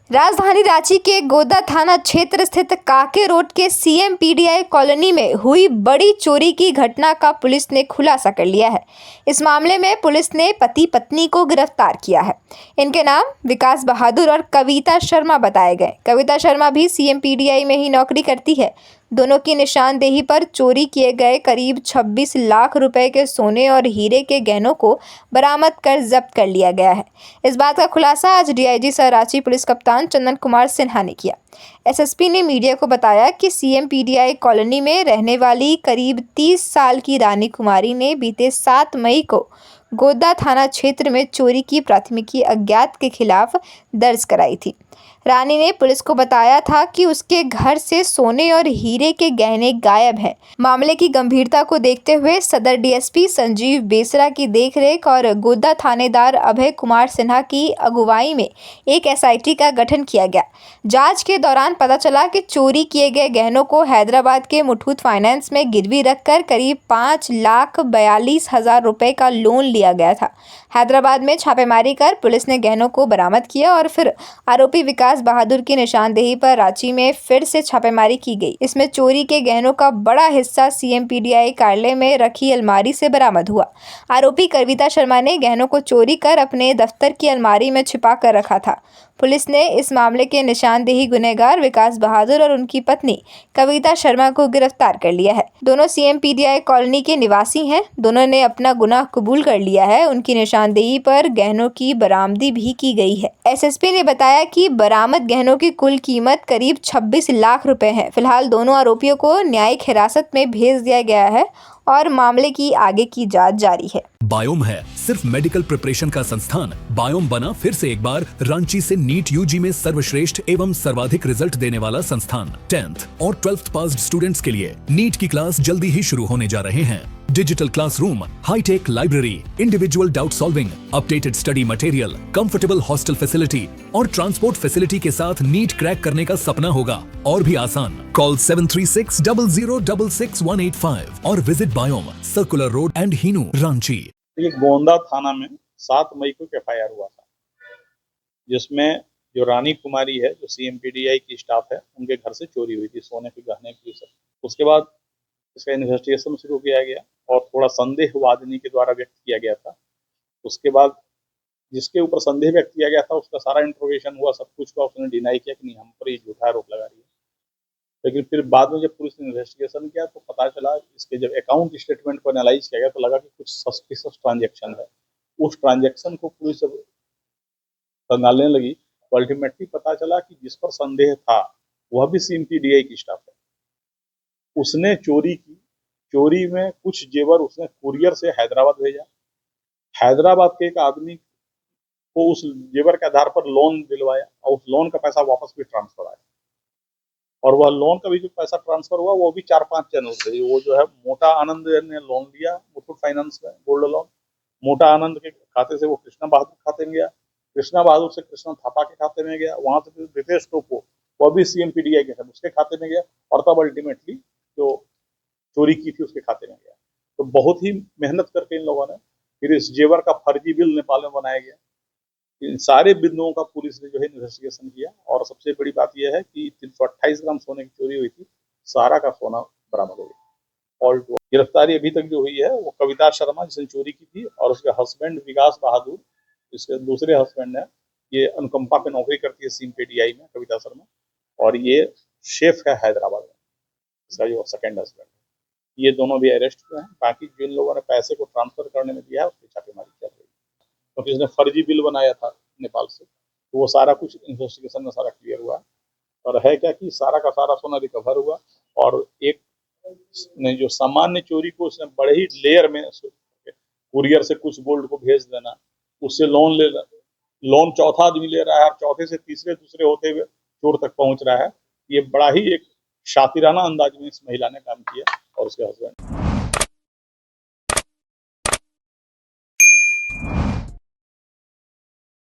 राजधानी रांची के गोदा थाना क्षेत्र स्थित काके रोड के सीएमपीडीआई कॉलोनी में हुई बड़ी चोरी की घटना का पुलिस ने खुलासा कर लिया है। इस मामले में पुलिस ने पति पत्नी को गिरफ्तार किया है। इनके नाम विकास बहादुर और कविता शर्मा बताए गए। कविता शर्मा भी सीएमपीडीआई में ही नौकरी करती है। दोनों की निशानदेही पर चोरी किए गए करीब 26 लाख रुपए के सोने और हीरे के गहनों को बरामद कर जब्त कर लिया गया है। इस बात का खुलासा आज डीआईजी सह रांची पुलिस कप्तान चंदन कुमार सिन्हा ने किया। एसएसपी ने मीडिया को बताया कि सीएमपीडीआई कॉलोनी में रहने वाली करीब 30 साल की रानी कुमारी ने बीते 7 मई को गोदा थाना क्षेत्र में चोरी की प्राथमिकी अज्ञात के खिलाफ दर्ज कराई थी। रानी ने पुलिस को बताया था कि उसके घर से सोने और हीरे के गहने गायब हैं। मामले की गंभीरता को देखते हुए सदर डीएसपी संजीव बेसरा की देखरेख और गोदा थानेदार अभय कुमार सिन्हा की अगुवाई में एक एसआईटी का गठन किया गया। जांच के दौरान पता चला कि चोरी किए गए गहनों को हैदराबाद के मुथूट फाइनेंस में गिरवी रखकर करीब 5,42,000 रुपए का लोन लिया गया था। हैदराबाद में छापेमारी कर पुलिस ने गहनों को बरामद किया और फिर आरोपी विकास बहादुर की निशानदेही पर रांची में फिर से छापेमारी की गई। इसमें चोरी के गहनों का बड़ा हिस्सा सीएमपीडीआई कार्यालय में रखी अलमारी से बरामद हुआ। आरोपी कविता शर्मा ने गहनों को चोरी कर अपने दफ्तर की अलमारी में छिपा कर रखा था। पुलिस ने इस मामले के निशानदेही गुनहगार विकास बहादुर और उनकी पत्नी कविता शर्मा को गिरफ्तार कर लिया है। दोनों सीएमपीडीआई कॉलोनी के निवासी हैं। दोनों ने अपना गुनाह कबूल कर लिया है। उनकी निशानदेही पर गहनों की बरामदी भी की गई है। एसएसपी ने बताया कि बरामद गहनों की कुल कीमत करीब 26 लाख रुपए है। फिलहाल दोनों आरोपियों को न्यायिक हिरासत में भेज दिया गया है और मामले की आगे की जांच जारी है। बायोम है सिर्फ मेडिकल प्रिपरेशन का संस्थान। बायोम बना फिर से एक बार रांची से नीट यूजी में सर्वश्रेष्ठ एवं सर्वाधिक रिजल्ट देने वाला संस्थान। 10th और 12th पास्ड स्टूडेंट्स के लिए नीट की क्लास जल्दी ही शुरू होने जा रहे हैं। Digital classroom, high tech library, individual doubt solving, updated study material, comfortable hostel facility और ट्रांसपोर्ट फैसिलिटी के साथ नीट क्रैक करने का सपना होगा और भी आसान। कॉल 7360066185 और visit Biome, circular road and Hinoo, Ranchi. ये गोंदा थाना में 7 मई को एफआईआर हुआ था, जिसमें जो रानी कुमारी है, जो सीएमपीडीआई की स्टाफ है, उनके घर से चोरी हुई थी सोने के गहने की सब। उसके बाद इसका इन्वेस्टिगेशन शुरू किया गया और थोड़ा संदेह वादिनी के द्वारा व्यक्त किया गया था। उसके बाद जिसके ऊपर संदेह व्यक्त किया गया था उसका सारा इंट्रोगेशन हुआ, सब कुछ हुआ। उसने डिनाई किया कि नहीं, हम पर ये झूठा आरोप लगा रही है। लेकिन फिर बाद में जब पुलिस ने इन्वेस्टिगेशन किया तो पता चला, इसके जब अकाउंट स्टेटमेंट को एनालाइज किया गया तो लगा कि कुछ सस्पिशियस ट्रांजैक्शन है। उस ट्रांजैक्शन को पुलिस जब खंगालने लगी तो अल्टीमेटली पता चला कि जिस पर संदेह था वह भी सीएमपीडीआई की स्टाफ है। उसने चोरी की। चोरी में कुछ जेवर उसने कुरियर से हैदराबाद भेजा। हैदराबाद के एक आदमी को उस जेवर के आधार पर लोन दिलवाया और उस लोन का पैसा वापस भी ट्रांसफर आया। और वह लोन का भी जो पैसा ट्रांसफर हुआ वो भी 4-5 चैनल से। वो जो है मोटा आनंद ने लोन लिया मुथूट फाइनेंस में, गोल्ड लोन। मोटा आनंद के खाते से वो कृष्णा बहादुर खाते में गया। कृष्णा बहादुर से कृष्णा थापा के खाते में गया। वहां से फिर रितेश टोपो, वह भी सीएमपीडीआई के साथ उसके खाते में गया और तब अल्टीमेटली जो चोरी की थी उसके खाते में गया। तो बहुत ही मेहनत करके इन लोगों ने फिर इस जेवर का फर्जी बिल नेपाल में बनाया गया। इन सारे बिंदुओं का पुलिस ने जो है इन्वेस्टिगेशन किया और सबसे बड़ी बात यह है कि 328 ग्राम सोने की चोरी हुई थी, सारा का सोना बरामद हो गया। और गिरफ्तारी अभी तक जो हुई है वो कविता शर्मा जिसने चोरी की थी और उसके हस्बैंड विकास बहादुर, इसके दूसरे हस्बैंड है, ये अनुकंपा पे नौकरी करती है सीएमपीडीआई में, कविता शर्मा, और ये शेफ है हैदराबाद में, इसका जो सेकेंड हस्बैंड है। ये दोनों भी अरेस्ट हुए हैं। बाकी जिन लोगों ने पैसे को ट्रांसफर करने में दिया है उसकी छापेमारी चल रही है, क्योंकि इसने फर्जी बिल बनाया था नेपाल से। तो वो सारा कुछ इन्वेस्टिगेशन में सारा क्लियर हुआ और है क्या कि सारा का सारा सोना रिकवर हुआ। और एक ने जो सामान्य चोरी को उसने बड़े ही लेयर में कुरियर से कुछ गोल्ड को भेज देना, उससे लोन ले, लोन चौथा आदमी ले रहा है और चौथे से तीसरे दूसरे होते हुए चोर तक पहुंच रहा है। ये बड़ा ही एक शातिराना अंदाज में इस महिला ने काम किया और उसके हस्बैंड